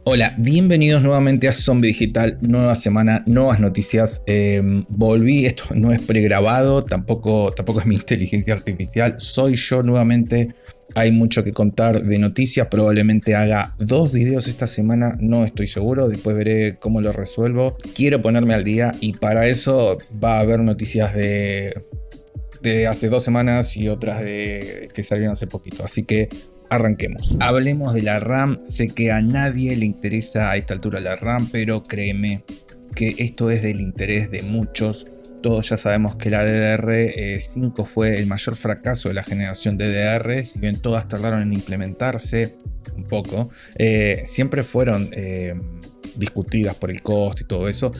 Hola, bienvenidos nuevamente a Zombie Digital, nueva semana, nuevas noticias. Volví, esto no es pregrabado, tampoco es mi inteligencia artificial, soy yo nuevamente. Hay mucho que contar de noticias, probablemente haga 2 videos esta semana, no estoy seguro, después veré cómo lo resuelvo. Quiero ponerme al día y para eso va a haber noticias de hace 2 semanas y otras que salieron hace poquito, así que arranquemos. Hablemos de la RAM. Sé que a nadie le interesa a esta altura la RAM, pero créeme que esto es del interés de muchos. Todos ya sabemos que la DDR5 fue el mayor fracaso de la generación DDR. Si bien todas tardaron en implementarse un poco, siempre fueron discutidas por el costo y todo eso.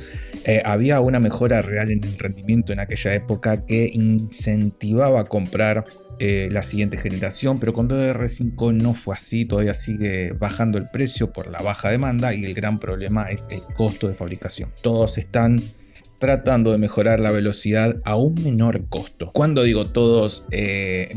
Había una mejora real en el rendimiento en aquella época que incentivaba a comprar la siguiente generación, pero con DDR5 no fue así. Todavía sigue bajando el precio por la baja demanda y el gran problema es el costo de fabricación. Todos están tratando de mejorar la velocidad a un menor costo. Cuando digo todos,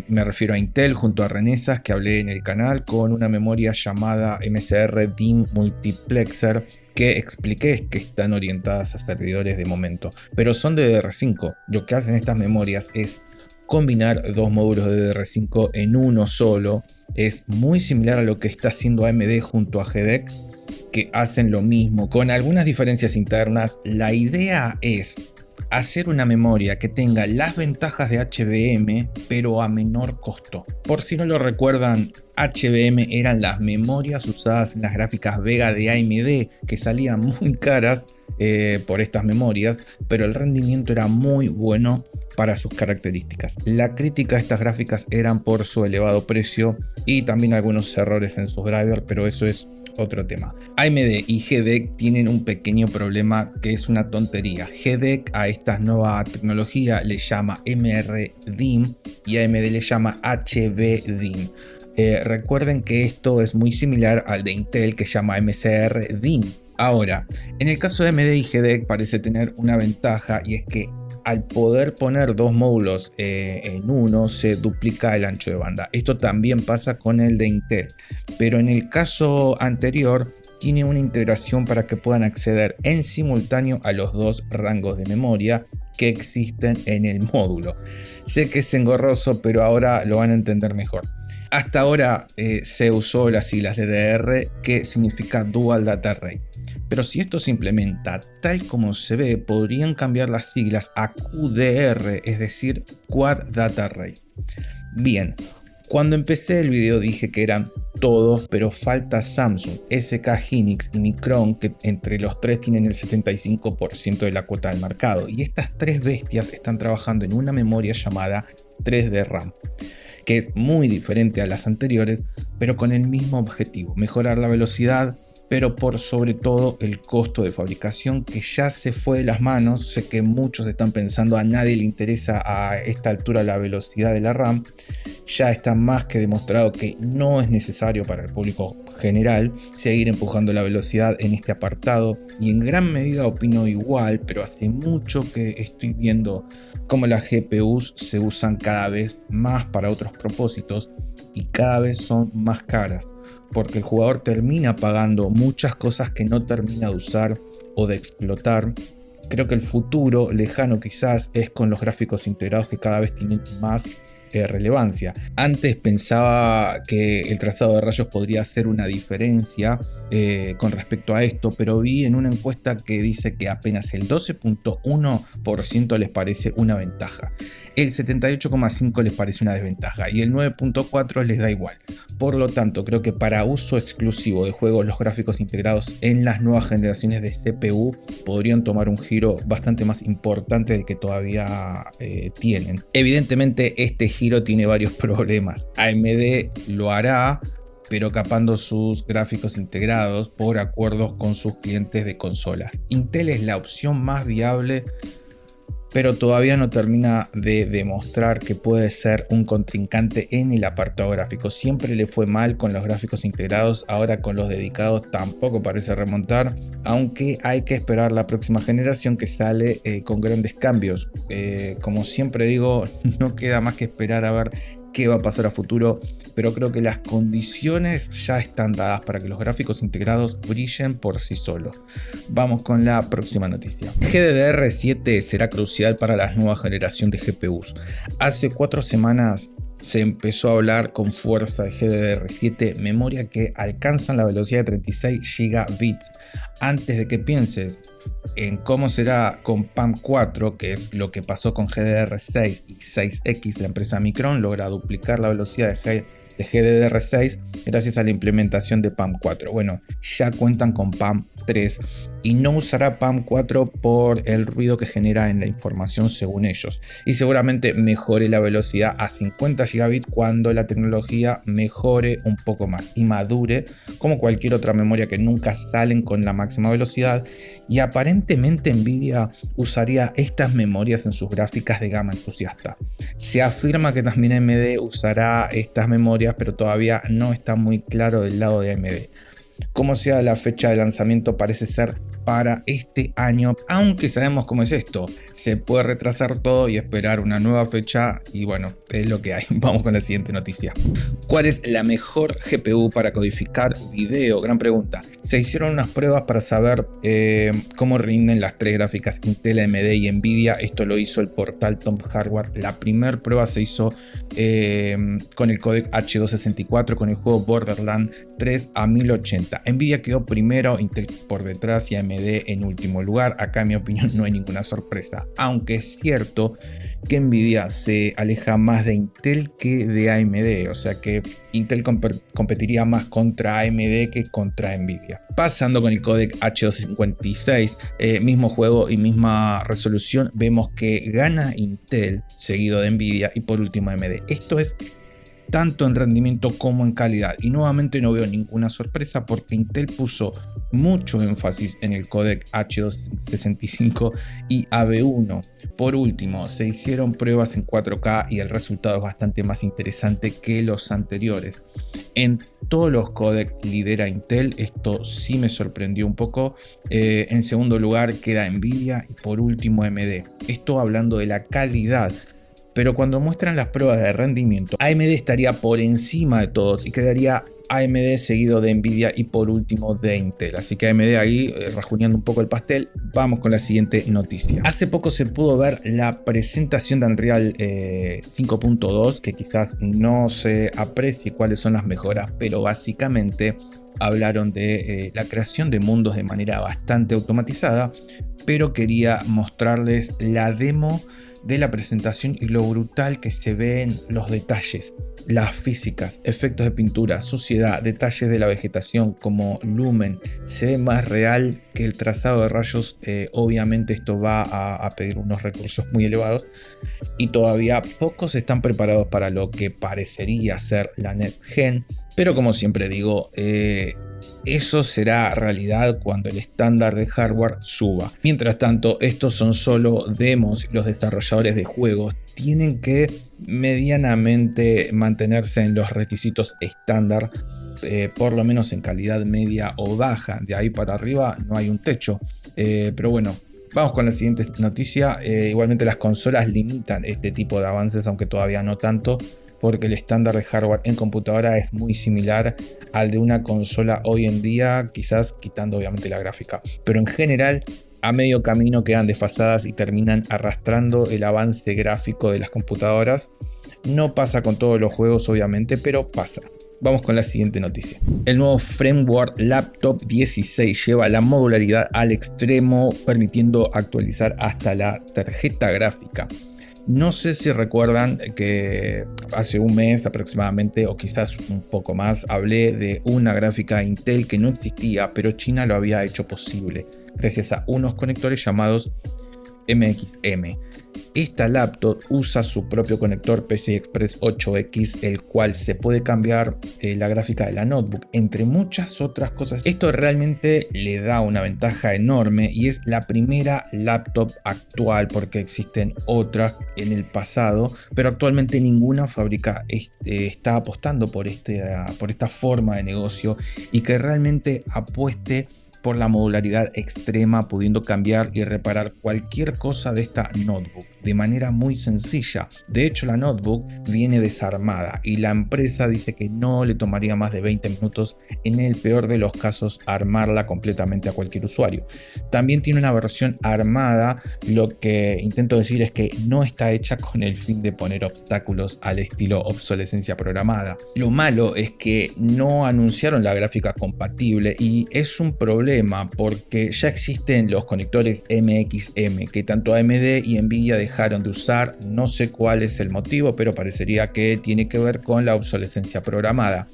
me refiero a Intel junto a Renesas, que hablé en el canal, con una memoria llamada MCR DIMM Multiplexer, que expliqué que están orientadas a servidores de momento, pero son de DDR5. Lo que hacen estas memorias es combinar dos módulos de DDR5 en uno solo. Es muy similar a lo que está haciendo AMD junto a GDEC, que hacen lo mismo con algunas diferencias internas. La idea es hacer una memoria que tenga las ventajas de HBM pero a menor costo. Por si no lo recuerdan, HBM eran las memorias usadas en las gráficas Vega de AMD, que salían muy caras por estas memorias, pero el rendimiento era muy bueno para sus características. La crítica a estas gráficas eran por su elevado precio y también algunos errores en sus drivers, pero eso es otro tema. AMD y GDEC tienen un pequeño problema que es una tontería. GDEC a esta nueva tecnología le llama MRDIMM y AMD le llama HBDIMM. Recuerden que esto es muy similar al de Intel, que llama MCR DIMM. Ahora, en el caso de AMD y GDEC parece tener una ventaja, y es que al poder poner dos módulos en uno, se duplica el ancho de banda. Esto también pasa con el de Intel, pero en el caso anterior tiene una integración para que puedan acceder en simultáneo a los dos rangos de memoria que existen en el módulo. Sé que es engorroso, pero ahora lo van a entender mejor. Hasta ahora se usó las siglas DDR, que significa Dual Data Array. Pero si esto se implementa tal como se ve, podrían cambiar las siglas a QDR, es decir, Quad Data Array. Bien, cuando empecé el video dije que eran todos, pero falta Samsung, SK Hynix y Micron, que entre los tres tienen el 75% de la cuota del mercado. Y estas tres bestias están trabajando en una memoria llamada 3D RAM, que es muy diferente a las anteriores, pero con el mismo objetivo: mejorar la velocidad, pero por sobre todo el costo de fabricación, que ya se fue de las manos. Sé que muchos están pensando, a nadie le interesa a esta altura la velocidad de la RAM. Ya está más que demostrado que no es necesario para el público general seguir empujando la velocidad en este apartado, y en gran medida opino igual, pero hace mucho que estoy viendo cómo las GPUs se usan cada vez más para otros propósitos y cada vez son más caras, porque el jugador termina pagando muchas cosas que no termina de usar o de explotar. Creo que el futuro lejano quizás es con los gráficos integrados, que cada vez tienen más relevancia. Antes pensaba que el trazado de rayos podría hacer una diferencia con respecto a esto, pero vi en una encuesta que dice que apenas el 12.1% les parece una ventaja, el 78.5% les parece una desventaja y el 9.4% les da igual. Por lo tanto, creo que para uso exclusivo de juegos, los gráficos integrados en las nuevas generaciones de CPU podrían tomar un giro bastante más importante del que todavía tienen. Evidentemente este giro tiene varios problemas. AMD lo hará, pero capando sus gráficos integrados por acuerdos con sus clientes de consolas. Intel es la opción más viable, pero todavía no termina de demostrar que puede ser un contrincante en el apartado gráfico. Siempre le fue mal con los gráficos integrados, ahora con los dedicados tampoco parece remontar, aunque hay que esperar la próxima generación que sale con grandes cambios. Como siempre digo, no queda más que esperar a ver qué va a pasar a futuro, pero creo que las condiciones ya están dadas para que los gráficos integrados brillen por sí solos. Vamos con la próxima noticia. GDDR7 será crucial para la nueva generación de GPUs. Hace 4 semanas se empezó a hablar con fuerza de GDDR7, memoria que alcanzan la velocidad de 36 gigabits. Antes de que pienses en cómo será con PAM4, que es lo que pasó con GDDR6 y 6X, la empresa Micron logra duplicar la velocidad de GDDR6 gracias a la implementación de PAM4. Bueno, ya cuentan con PAM3 y no usará PAM4 por el ruido que genera en la información según ellos, y seguramente mejore la velocidad a 50 gigabits cuando la tecnología mejore un poco más y madure, como cualquier otra memoria que nunca salen con la máxima velocidad. Y aparentemente Nvidia usaría estas memorias en sus gráficas de gama entusiasta. Se afirma que también AMD usará estas memorias, pero todavía no está muy claro del lado de AMD. Como sea, la fecha de lanzamiento parece ser para este año, aunque sabemos cómo es esto, se puede retrasar todo y esperar una nueva fecha, y bueno, es lo que hay. Vamos con la siguiente noticia. ¿Cuál es la mejor GPU para codificar video? Gran pregunta. Se hicieron unas pruebas para saber cómo rinden las 3 gráficas Intel, AMD y Nvidia. Esto lo hizo el portal Top Hardware. La primera prueba se hizo con el códec H264 con el juego Borderlands 3 a 1080. Nvidia quedó primero, Intel por detrás y AMD en último lugar. Acá en mi opinión no hay ninguna sorpresa, aunque es cierto que Nvidia se aleja más de Intel que de AMD, o sea que Intel competiría más contra AMD que contra Nvidia. Pasando con el códec H256, mismo juego y misma resolución, vemos que gana Intel seguido de Nvidia y por último AMD. Esto es tanto en rendimiento como en calidad, y nuevamente no veo ninguna sorpresa porque Intel puso mucho énfasis en el códec H265 y AB1. Por último, se hicieron pruebas en 4K y el resultado es bastante más interesante que los anteriores. En todos los códecs lidera Intel, esto sí me sorprendió un poco. En segundo lugar queda Nvidia y por último AMD. Esto hablando de la calidad. Pero cuando muestran las pruebas de rendimiento, AMD estaría por encima de todos y quedaría AMD seguido de Nvidia y por último de Intel. Así que AMD ahí rajuñando un poco el pastel. Vamos con la siguiente noticia. Hace poco se pudo ver la presentación de Unreal 5.2, que quizás no se aprecie cuáles son las mejoras, pero básicamente hablaron de la creación de mundos de manera bastante automatizada, pero quería mostrarles la demo de la presentación y lo brutal que se ven los detalles, las físicas, efectos de pintura, suciedad, detalles de la vegetación como lumen. Se ve más real que el trazado de rayos. Obviamente esto va a pedir unos recursos muy elevados y todavía pocos están preparados para lo que parecería ser la Next Gen, pero como siempre digo, eso será realidad cuando el estándar de hardware suba. Mientras tanto, estos son solo demos y los desarrolladores de juegos tienen que medianamente mantenerse en los requisitos estándar, por lo menos en calidad media o baja. De ahí para arriba no hay un techo, pero bueno. Vamos con la siguiente noticia. Igualmente las consolas limitan este tipo de avances, aunque todavía no tanto, porque el estándar de hardware en computadora es muy similar al de una consola hoy en día, quizás quitando obviamente la gráfica, pero en general a medio camino quedan desfasadas y terminan arrastrando el avance gráfico de las computadoras. No pasa con todos los juegos obviamente, pero pasa. Vamos con la siguiente noticia. El nuevo framework Laptop 16 lleva la modularidad al extremo, permitiendo actualizar hasta la tarjeta gráfica. No sé si recuerdan que hace un mes aproximadamente, o quizás un poco más, hablé de una gráfica Intel que no existía, pero China lo había hecho posible gracias a unos conectores llamados MXM. Esta laptop usa su propio conector PCI Express 8X, el cual se puede cambiar la gráfica de la notebook, entre muchas otras cosas. Esto realmente le da una ventaja enorme y es la primera laptop actual, porque existen otras en el pasado, pero actualmente ninguna fábrica está apostando por esta forma de negocio y que realmente apueste por la modularidad extrema, pudiendo cambiar y reparar cualquier cosa de esta notebook de manera muy sencilla. De hecho, la notebook viene desarmada y la empresa dice que no le tomaría más de 20 minutos, en el peor de los casos, armarla completamente a cualquier usuario. También tiene una versión armada, lo que intento decir es que no está hecha con el fin de poner obstáculos al estilo obsolescencia programada. Lo malo es que no anunciaron la gráfica compatible y es un problema porque ya existen los conectores MXM que tanto AMD y Nvidia dejaron de usar. No sé cuál es el motivo, pero parecería que tiene que ver con la obsolescencia programada.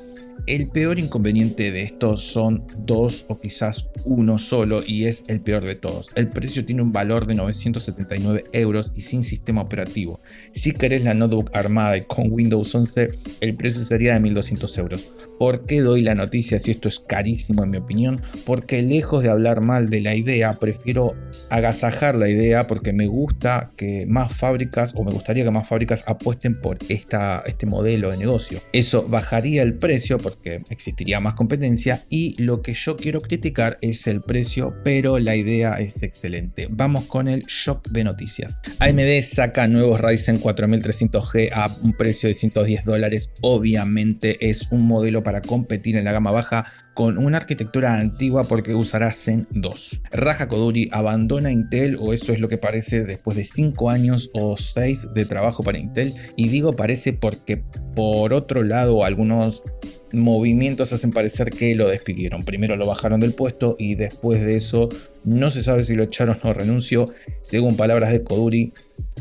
El peor inconveniente de estos son dos o quizás uno solo, y es el peor de todos. El precio tiene un valor de 979 euros y sin sistema operativo. Si querés la notebook armada y con Windows 11, el precio sería de 1200 euros. ¿Por qué doy la noticia si esto es carísimo en mi opinión? Porque lejos de hablar mal de la idea, prefiero agasajar la idea porque me gusta que más fábricas, o me gustaría que más fábricas apuesten por este modelo de negocio. Eso bajaría el precio porque existiría más competencia, y lo que yo quiero criticar es el precio, pero la idea es excelente. Vamos con el shock de noticias. AMD saca nuevos Ryzen 4300G a un precio de $110. Obviamente es un modelo para competir en la gama baja con una arquitectura antigua porque usará Zen 2. Raja Koduri abandona Intel, o eso es lo que parece, después de 5 años o 6 de trabajo para Intel, y digo parece porque por otro lado algunos movimientos hacen parecer que lo despidieron. Primero lo bajaron del puesto y después de eso no se sabe si lo echaron o renunció. Según palabras de Koduri,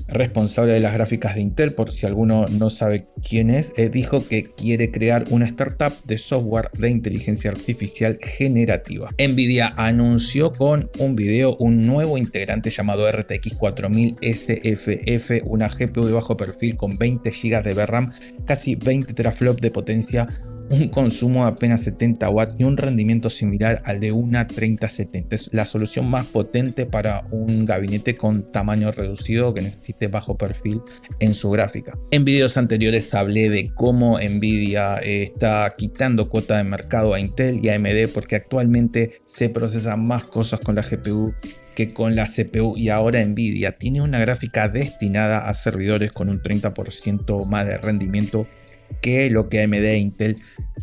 responsable de las gráficas de Intel, por si alguno no sabe quién es, dijo que quiere crear una startup de software de inteligencia artificial generativa. Nvidia anunció con un video un nuevo integrante llamado RTX 4000 SFF, una GPU de bajo perfil con 20 GB de VRAM, casi 20 teraflops de potencia, un consumo de apenas 70 watts y un rendimiento similar al de una 3070. Es la solución más potente para un gabinete con tamaño reducido que necesite bajo perfil en su gráfica. En videos anteriores hablé de cómo Nvidia está quitando cuota de mercado a Intel y a AMD porque actualmente se procesan más cosas con la GPU que con la CPU, y ahora Nvidia tiene una gráfica destinada a servidores con un 30% más de rendimiento que lo que AMD e Intel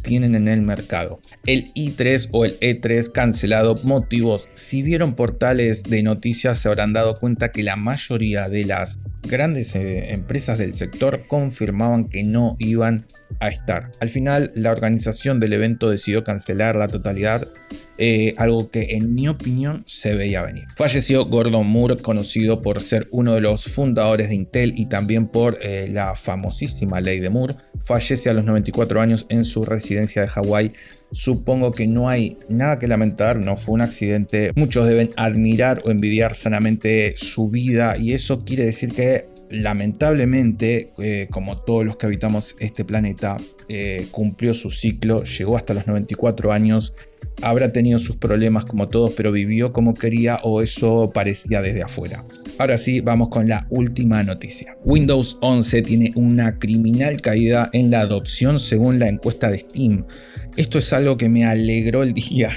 tienen en el mercado. El i3 o el E3 cancelado. Motivos: si vieron portales de noticias se habrán dado cuenta que la mayoría de las grandes empresas del sector confirmaban que no iban a estar. Al final la organización del evento decidió cancelar la totalidad, algo que en mi opinión se veía venir. Falleció Gordon Moore, conocido por ser uno de los fundadores de Intel y también por la famosísima ley de Moore. Fallece a los 94 años en su residencia de Hawái. Supongo que no hay nada que lamentar, no fue un accidente. Muchos deben admirar o envidiar sanamente su vida, y eso quiere decir que lamentablemente, como todos los que habitamos este planeta, cumplió su ciclo, llegó hasta los 94 años, habrá tenido sus problemas como todos, pero vivió como quería, o eso parecía desde afuera. Ahora sí, vamos con la última noticia. Windows 11 tiene una criminal caída en la adopción según la encuesta de Steam. Esto es algo que me alegró el día.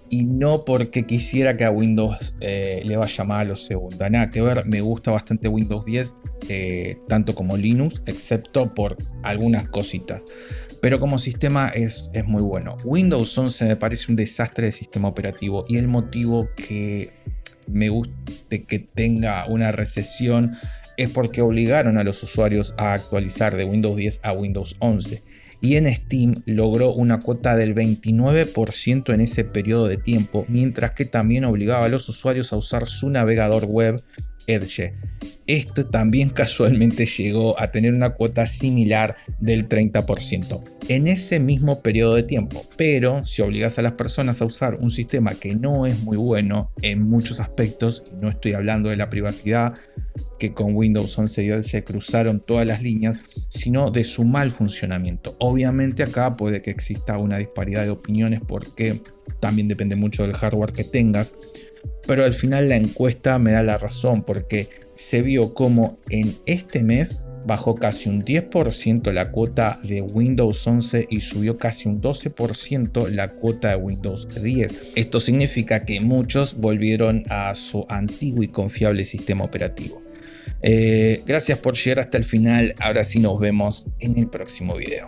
Y no porque quisiera que a Windows le vaya mal o segunda, nada que ver. Me gusta bastante Windows 10, tanto como Linux, excepto por algunas cositas. Pero como sistema es muy bueno. Windows 11 me parece un desastre de sistema operativo, y el motivo que me guste que tenga una recesión es porque obligaron a los usuarios a actualizar de Windows 10 a Windows 11. Y en Steam logró una cuota del 29% en ese periodo de tiempo, mientras que también obligaba a los usuarios a usar su navegador web Edge. Esto también casualmente llegó a tener una cuota similar del 30% en ese mismo periodo de tiempo. Pero si obligas a las personas a usar un sistema que no es muy bueno en muchos aspectos, y no estoy hablando de la privacidad, que con Windows 11 y Edge cruzaron todas las líneas, sino de su mal funcionamiento. Obviamente acá puede que exista una disparidad de opiniones porque también depende mucho del hardware que tengas, pero al final la encuesta me da la razón porque se vio como en este mes bajó casi un 10% la cuota de Windows 11 y subió casi un 12% la cuota de Windows 10. Esto significa que muchos volvieron a su antiguo y confiable sistema operativo. Gracias por llegar hasta el final. Ahora sí nos vemos en el próximo video.